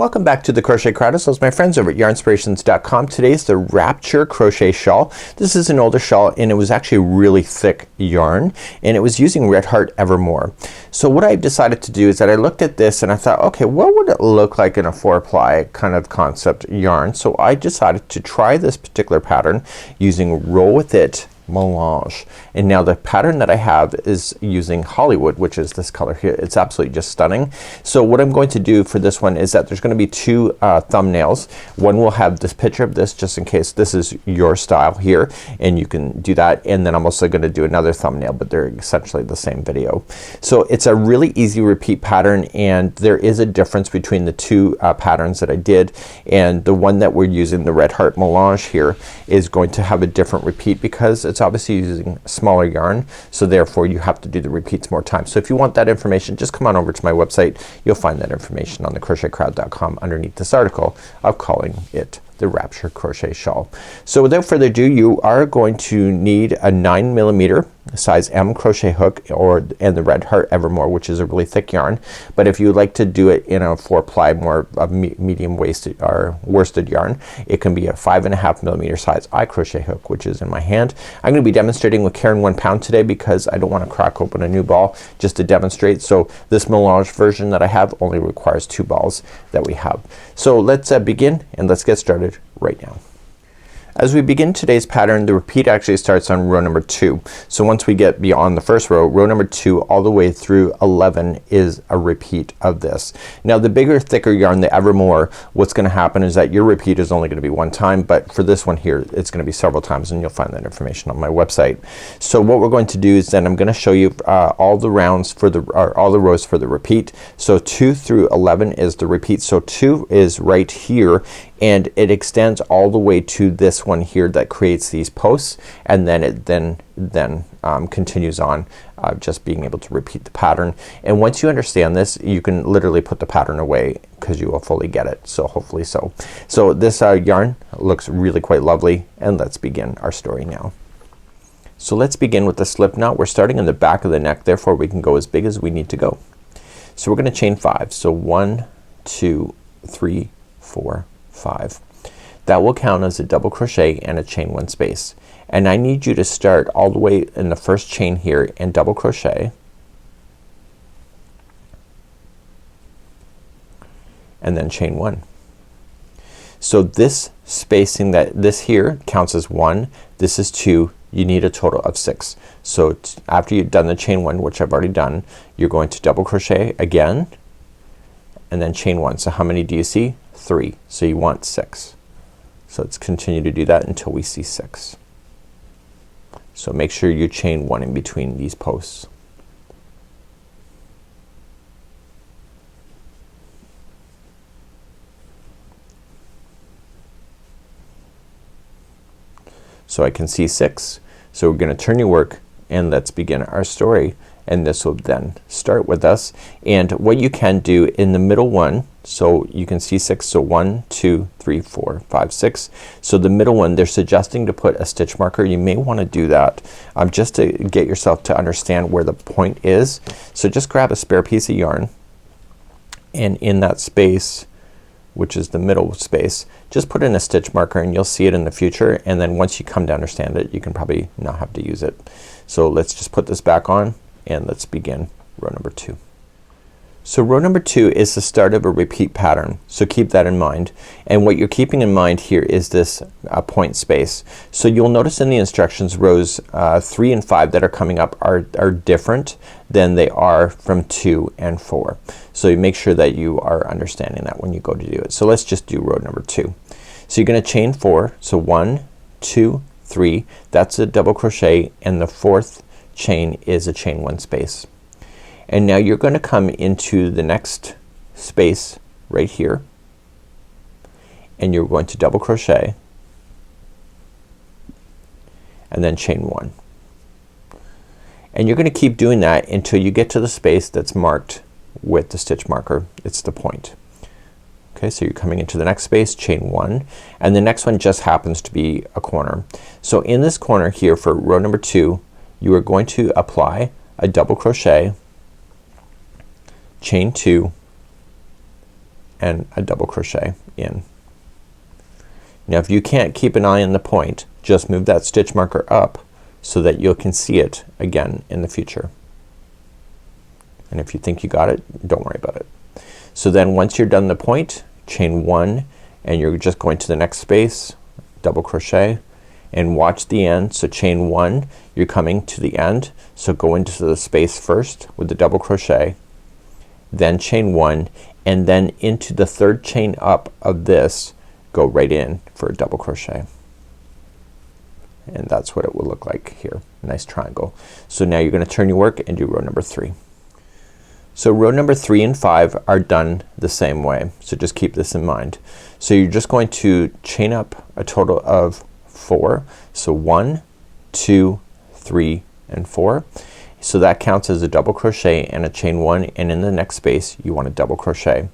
Welcome back to the Crochet Crowd. So my friends over at yarnspirations.com. Today's the Wrapture Crochet Shawl. This is an older shawl and it was actually really thick yarn and it was using Red Heart Evermore. So what I decided to do is that I looked at this and I thought, okay, what would it look like in a 4-ply kind of concept yarn? So I decided to try this particular pattern using Roll With It Melange. And now the pattern that I have is using Hollywood, which is this color here. It's absolutely just stunning. So what I'm going to do for this one is that there's gonna be two thumbnails. One will have this picture of this just in case this is your style here and you can do that, and then I'm also gonna do another thumbnail, but they're essentially the same video. So it's a really easy repeat pattern and there is a difference between the two patterns that I did, and the one that we're using, the Red Heart Melange here, is going to have a different repeat because it's obviously using smaller yarn, so therefore you have to do the repeats more times. So if you want that information, just come on over to my website. You'll find that information on the crochetcrowd.com underneath this article of calling it the Wrapture Crochet Shawl. So without further ado, you are going to need a 9mm size M crochet hook and the Red Heart Evermore, which is a really thick yarn. But if you would like to do it in a 4-ply more medium waisted or worsted yarn, it can be a 5.5mm size I crochet hook, which is in my hand. I'm gonna be demonstrating with Caron 1 pound today because I don't want to crack open a new ball just to demonstrate. So this Melange version that I have only requires 2 balls that we have. So let's begin and let's get started right now. As we begin today's pattern, the repeat actually starts on row number 2. So once we get beyond the first row, row number 2 all the way through 11 is a repeat of this. Now the bigger, thicker yarn, the Evermore, what's gonna happen is that your repeat is only gonna be 1 time, but for this one here it's gonna be several times, and you'll find that information on my website. So what we're going to do is then I'm gonna show you all the rounds for all the rows for the repeat. So 2 through 11 is the repeat. So 2 is right here and it extends all the way to this one here that creates these posts, and then it continues on just being able to repeat the pattern. And once you understand this, you can literally put the pattern away because you will fully get it. So hopefully so. So this yarn looks really quite lovely, and let's begin our story now. So let's begin with the slip knot. We're starting in the back of the neck, therefore we can go as big as we need to go. So we're gonna chain 5. So 1, 2, 3, 4, 5. That will count as a double crochet and a chain 1 space. And I need you to start all the way in the first chain here and double crochet, and then chain 1. So this spacing, that this here counts as 1, this is 2, you need a total of 6. So after you've done the chain 1, which I've already done, you're going to double crochet again and then chain 1. So how many do you see? 3. So you want 6. So let's continue to do that until we see 6. So make sure you chain 1 in between these posts. So I can see 6. So we're gonna turn your work and let's begin our story, and this will then start with us. And what you can do in the middle one, so you can see 6, so 1, 2, 3, 4, 5, 6. So the middle one they're suggesting to put a stitch marker. You may want to do that just to get yourself to understand where the point is. So just grab a spare piece of yarn, and in that space, which is the middle space, just put in a stitch marker and you'll see it in the future, and then once you come to understand it you can probably not have to use it. So let's just put this back on and let's begin row number 2. So row number 2 is the start of a repeat pattern, so keep that in mind. And what you're keeping in mind here is this point space. So you'll notice in the instructions rows 3 and 5 that are coming up are different than they are from 2 and 4. So you make sure that you are understanding that when you go to do it. So let's just do row number 2. So you're gonna chain 4. So 1, 2, 3. That's a double crochet, and the 4th chain is a chain 1 space. And now you're gonna come into the next space right here, and you're going to double crochet and then chain 1. And you're gonna keep doing that until you get to the space that's marked with the stitch marker. It's the point. Okay, so you're coming into the next space, chain 1, and the next one just happens to be a corner. So in this corner here for row number 2, you are going to apply a double crochet, chain 2, and a double crochet in. Now if you can't keep an eye on the point, just move that stitch marker up so that you can see it again in the future. And if you think you got it, don't worry about it. So then once you're done the point, chain 1 and you're just going to the next space, double crochet, and watch the end. So chain 1, you're coming to the end, so go into the space first with the double crochet, then chain 1, and then into the third chain up of this, go right in for a double crochet. And that's what it will look like here. Nice triangle. So now you're gonna turn your work and do row number 3. So row number 3 and 5 are done the same way. So just keep this in mind. So you're just going to chain up a total of 4. So 1, 2, 3, and 4. So that counts as a double crochet and a chain 1, and in the next space you want a double crochet.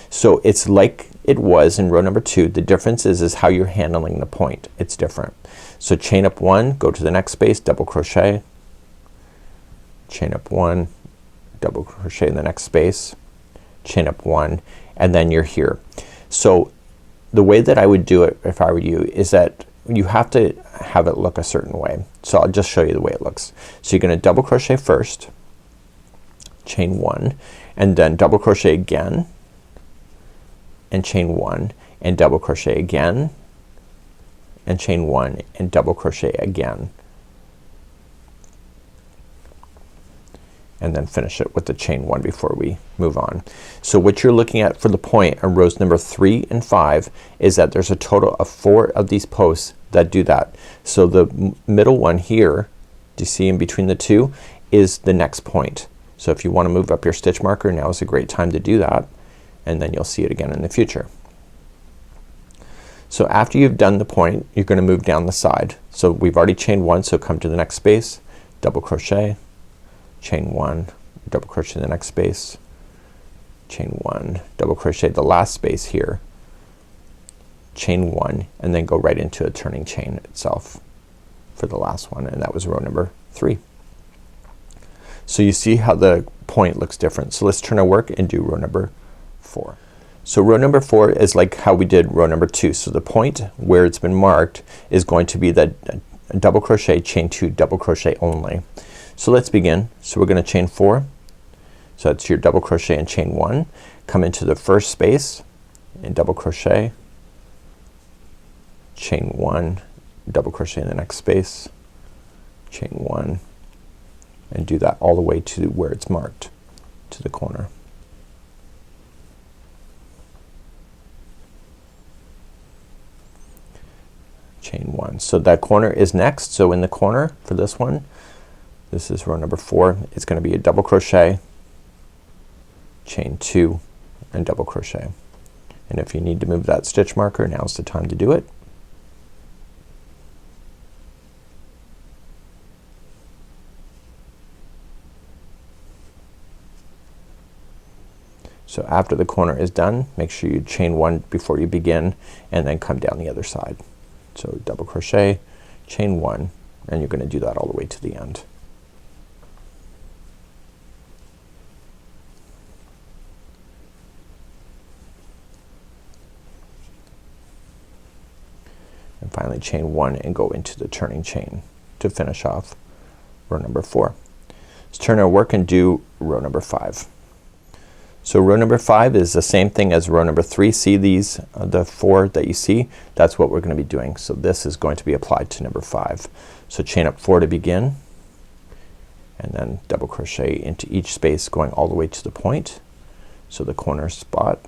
So it's like it was in row number 2. The difference is how you're handling the point. It's different. So chain up 1, go to the next space, double crochet, chain up 1, double crochet in the next space, chain up 1, and then you're here. So the way that I would do it if I were you is that you have to have it look a certain way. So I'll just show you the way it looks. So you're gonna double crochet first, chain 1, and then double crochet again, and chain 1, and double crochet again, and chain 1, and double crochet again, and then finish it with the chain 1 before we move on. So what you're looking at for the point on rows number 3 and 5 is that there's a total of 4 of these posts that do that. So the middle one here, do you see in between the two, is the next point. So if you want to move up your stitch marker, now is a great time to do that, and then you'll see it again in the future. So after you've done the point, you're gonna move down the side. So we've already chained 1, so come to the next space, double crochet, chain 1, double crochet in the next space, chain 1, double crochet the last space here, chain 1, and then go right into a turning chain itself for the last one, and that was row number 3. So you see how the point looks different. So let's turn our work and do row number 4. So row number 4 is like how we did row number 2. So the point where it's been marked is going to be the double crochet, chain 2, double crochet only. So let's begin. So we're gonna chain 4. So that's your double crochet and chain 1. Come into the first space and double crochet, chain 1, double crochet in the next space, chain 1, and do that all the way to where it's marked, to the corner. Chain 1. So that corner is next. So in the corner for this one, this is row number 4, it's gonna be a double crochet, chain 2, and double crochet. And if you need to move that stitch marker, now's the time to do it. So after the corner is done, make sure you chain 1 before you begin, and then come down the other side. So double crochet, chain 1, and you're gonna do that all the way to the end. And finally chain 1 and go into the turning chain to finish off row number 4. Let's turn our work and do row number 5. So row number 5 is the same thing as row number 3. See these, the 4 that you see? That's what we're gonna be doing. So this is going to be applied to number 5. So chain up 4 to begin, and then double crochet into each space going all the way to the point, so the corner spot.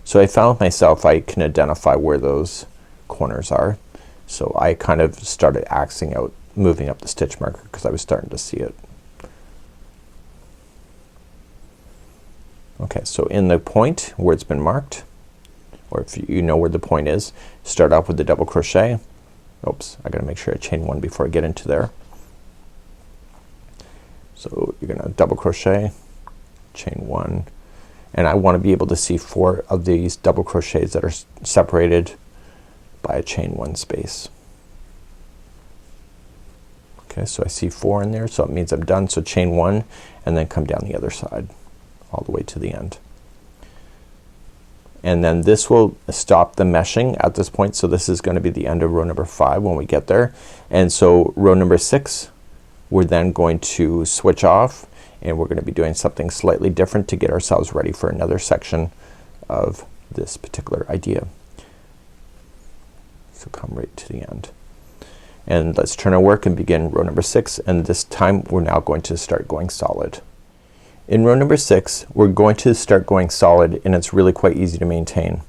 So I found myself, I can identify where those corners are. So I kind of started axing out, moving up the stitch marker because I was starting to see it. Okay, so in the point where it's been marked, or if you know where the point is, start off with the double crochet. Oops, I gotta make sure I chain 1 before I get into there. So you're gonna double crochet, chain 1, and I want to be able to see 4 of these double crochets that are separated by a chain 1 space. Okay, so I see 4 in there, so it means I'm done. So chain 1 and then come down the other side all the way to the end. and then this will stop the meshing at this point. So this is gonna be the end of row number 5 when we get there. And so row number 6 we're then going to switch off, and we're gonna be doing something slightly different to get ourselves ready for another section of this particular idea. So come right to the end. And let's turn our work and begin row number 6, and this time we're now going to start going solid. In row number 6 we're going to start going solid, and it's really quite easy to maintain.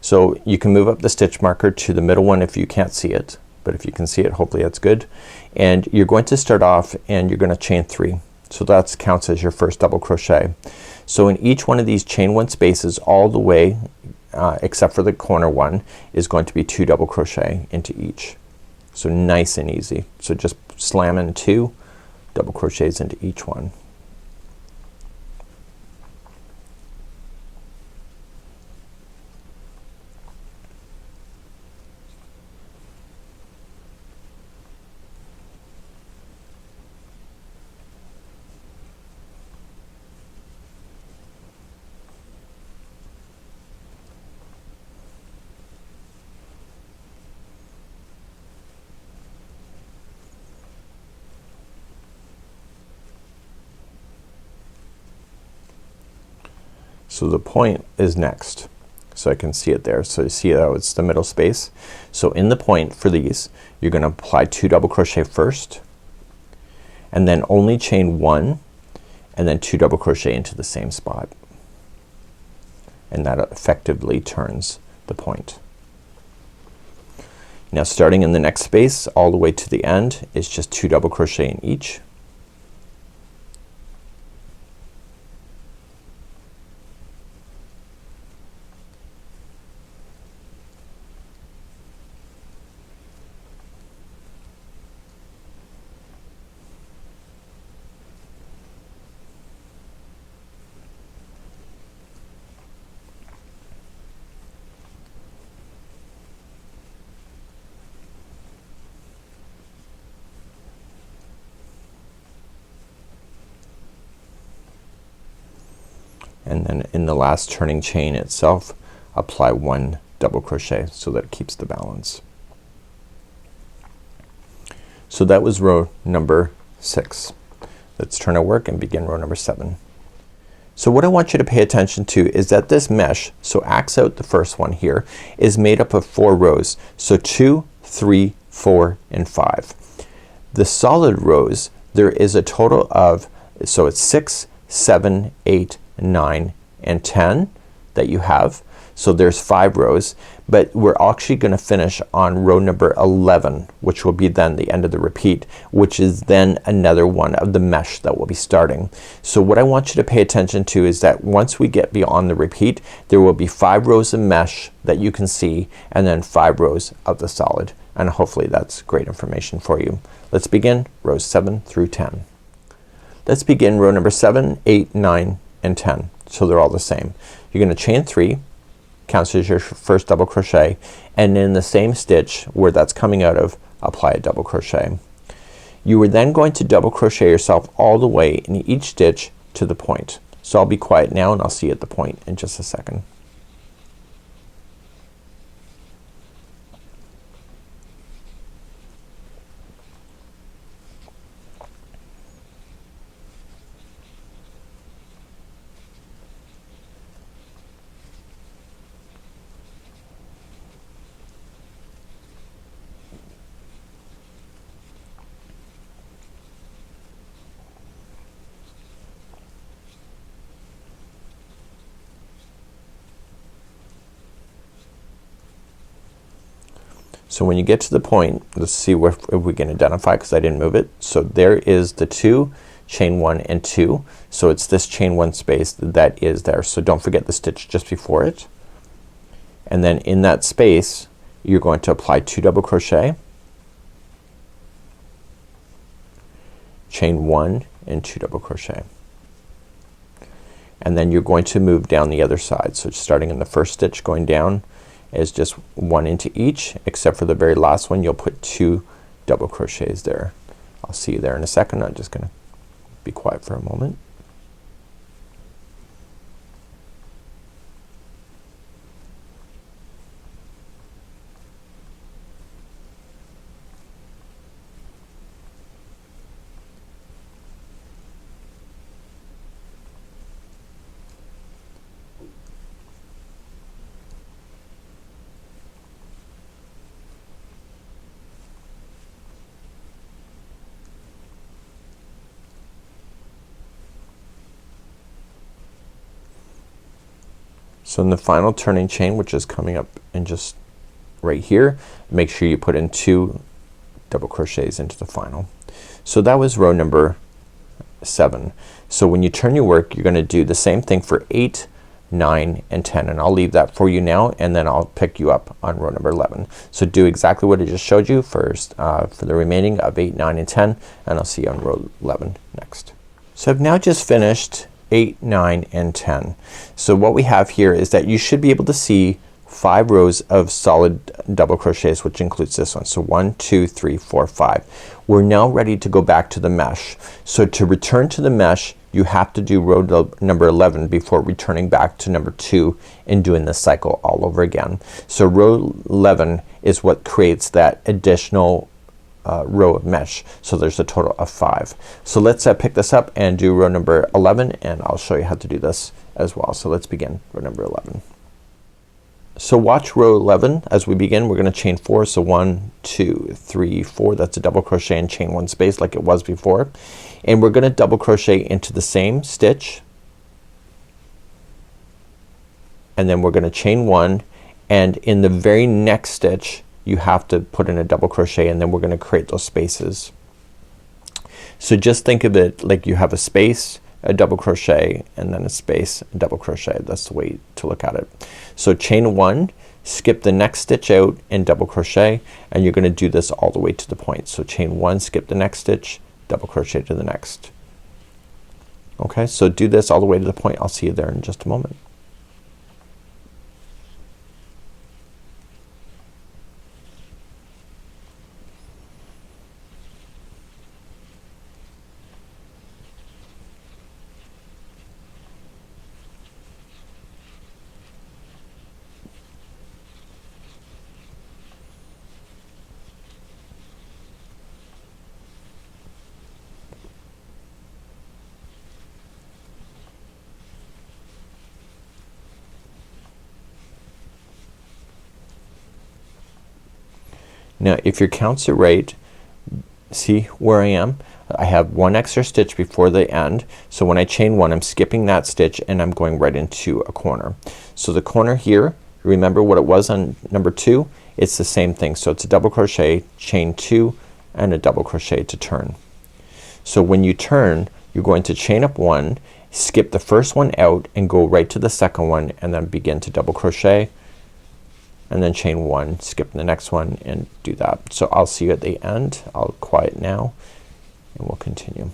So you can move up the stitch marker to the middle one if you can't see it, but if you can see it, hopefully that's good. And you're going to start off and you're gonna chain 3. So that counts as your first double crochet. So in each one of these chain 1 spaces all the way except for the corner one is going to be 2 double crochet into each. So nice and easy. So just slam in 2 double crochets into each one. So the point is next. So I can see it there. So you see how it's the middle space. So in the point for these you're gonna apply 2 double crochet first, and then only chain 1, and then 2 double crochet into the same spot, and that effectively turns the point. Now starting in the next space all the way to the end is just 2 double crochet in each. And then in the last turning chain itself apply 1 double crochet so that it keeps the balance. So that was row number 6. Let's turn our work and begin row number 7. So what I want you to pay attention to is that this mesh, so axe out the first one here, is made up of 4 rows. So 2, 3, 4, and 5. The solid rows, there is a total of, so it's 6, 7, 8, 9, and 10 that you have. So there's 5 rows, but we're actually gonna finish on row number 11, which will be then the end of the repeat, which is then another one of the mesh that will be starting. So what I want you to pay attention to is that once we get beyond the repeat there will be 5 rows of mesh that you can see, and then 5 rows of the solid, and hopefully that's great information for you. Let's begin rows 7 through 10. Let's begin row number 7, 8, 9, and 10. So they're all the same. You're gonna chain 3, counts as your first double crochet, and in the same stitch where that's coming out of apply a double crochet. You are then going to double crochet yourself all the way in each stitch to the point. So I'll be quiet now and I'll see you at the point in just a second. So when you get to the point, let's see if we can identify, because I didn't move it. So there is the 2, chain 1 and 2. So it's this chain 1 space that is there. So don't forget the stitch just before it. And then in that space you're going to apply 2 double crochet, chain 1 and 2 double crochet. And then you're going to move down the other side. So starting in the first stitch going down is just 1 into each, except for the very last one you'll put 2 double crochets there. I'll see you there in a second. I'm just gonna be quiet for a moment. So in the final turning chain, which is coming up in just right here, make sure you put in 2 double crochets into the final. So that was row number 7. So when you turn your work, you're gonna do the same thing for 8, 9 and 10, and I'll leave that for you now, and then I'll pick you up on row number 11. So do exactly what I just showed you first for the remaining of 8, 9 and 10, and I'll see you on row 11 next. So I've now just finished 8, 9 and 10. So what we have here is that you should be able to see 5 rows of solid double crochets, which includes this one. So 1, 2, 3, 4, 5. We're now ready to go back to the mesh. So to return to the mesh, you have to do row number 11 before returning back to number 2 and doing this cycle all over again. So row 11 is what creates that additional row of mesh. So there's a total of 5. So let's pick this up and do row number 11, and I'll show you how to do this as well. So let's begin row number 11. So watch row 11 as we begin. We're gonna chain 4. So 1, 2, 3, 4. That's a double crochet and chain 1 space like it was before. And we're gonna double crochet into the same stitch, and then we're gonna chain 1, and in the very next stitch you have to put in a double crochet, and then we're gonna create those spaces. So just think of it like you have a space, a double crochet, and then a space, a double crochet. That's the way to look at it. So chain 1, skip the next stitch out and double crochet, and you're gonna do this all the way to the point. So chain 1, skip the next stitch, double crochet to the next. Okay, so do this all the way to the point. I'll see you there in just a moment. Now if your counts are right, see where I am? I have 1 extra stitch before the end. So when I chain 1, I'm skipping that stitch and I'm going right into a corner. So the corner here, remember what it was on number 2? It's the same thing. So it's a double crochet, chain 2 and a double crochet to turn. So when you turn, you're going to chain up 1, skip the first one out and go right to the second one, and then begin to double crochet, and then chain 1, skip the next one, and do that. So I'll see you at the end. I'll quiet now and we'll continue.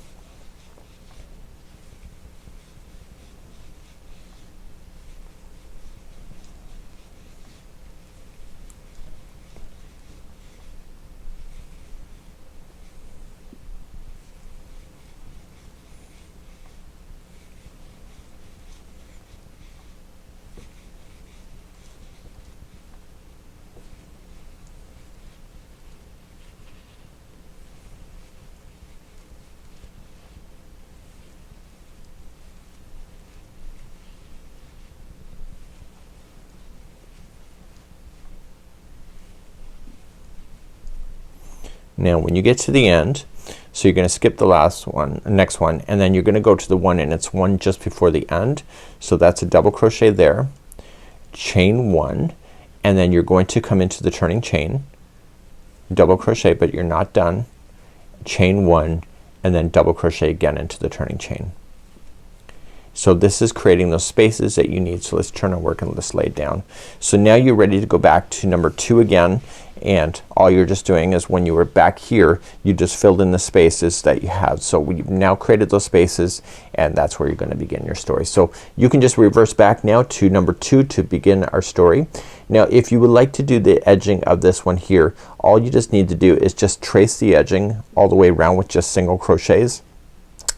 Now when you get to the end, so you're gonna skip the last one, next one, and then you're gonna go to the one, and it's one just before the end. So that's a double crochet there, chain 1, and then you're going to come into the turning chain, double crochet, but you're not done, chain 1, and then double crochet again into the turning chain. So this is creating those spaces that you need. So let's turn our work and let's lay it down. So now you're ready to go back to number 2 again, and all you're just doing is when you were back here, you just filled in the spaces that you have. So we've now created those spaces, and that's where you're gonna begin your story. So you can just reverse back now to number 2 to begin our story. Now if you would like to do the edging of this one here, all you just need to do is just trace the edging all the way around with just single crochets.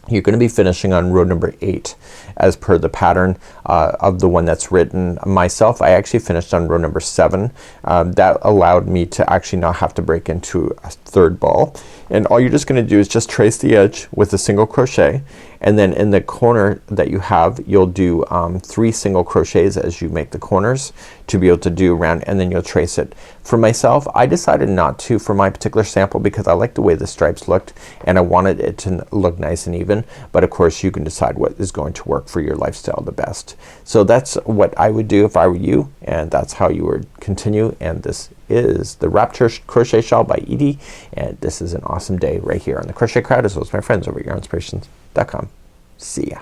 You're gonna be finishing on row number 8 as per the pattern of the one that's written. Myself, I actually finished on row number 7. That allowed me to actually not have to break into a third ball. And all you're just gonna do is just trace the edge with a single crochet, and then in the corner that you have, you'll do 3 single crochets as you make the corners to be able to do around, and then you'll trace it. For myself, I decided not to for my particular sample because I like the way the stripes looked and I wanted it to look nice and even, but of course you can decide what is going to work for your lifestyle the best. So that's what I would do if I were you, and that's how you would continue. And this is the Wrapture Crochet Shawl by Edie, and this is an awesome day right here on the Crochet Crowd as well as my friends over at yarnspirations.com. See ya.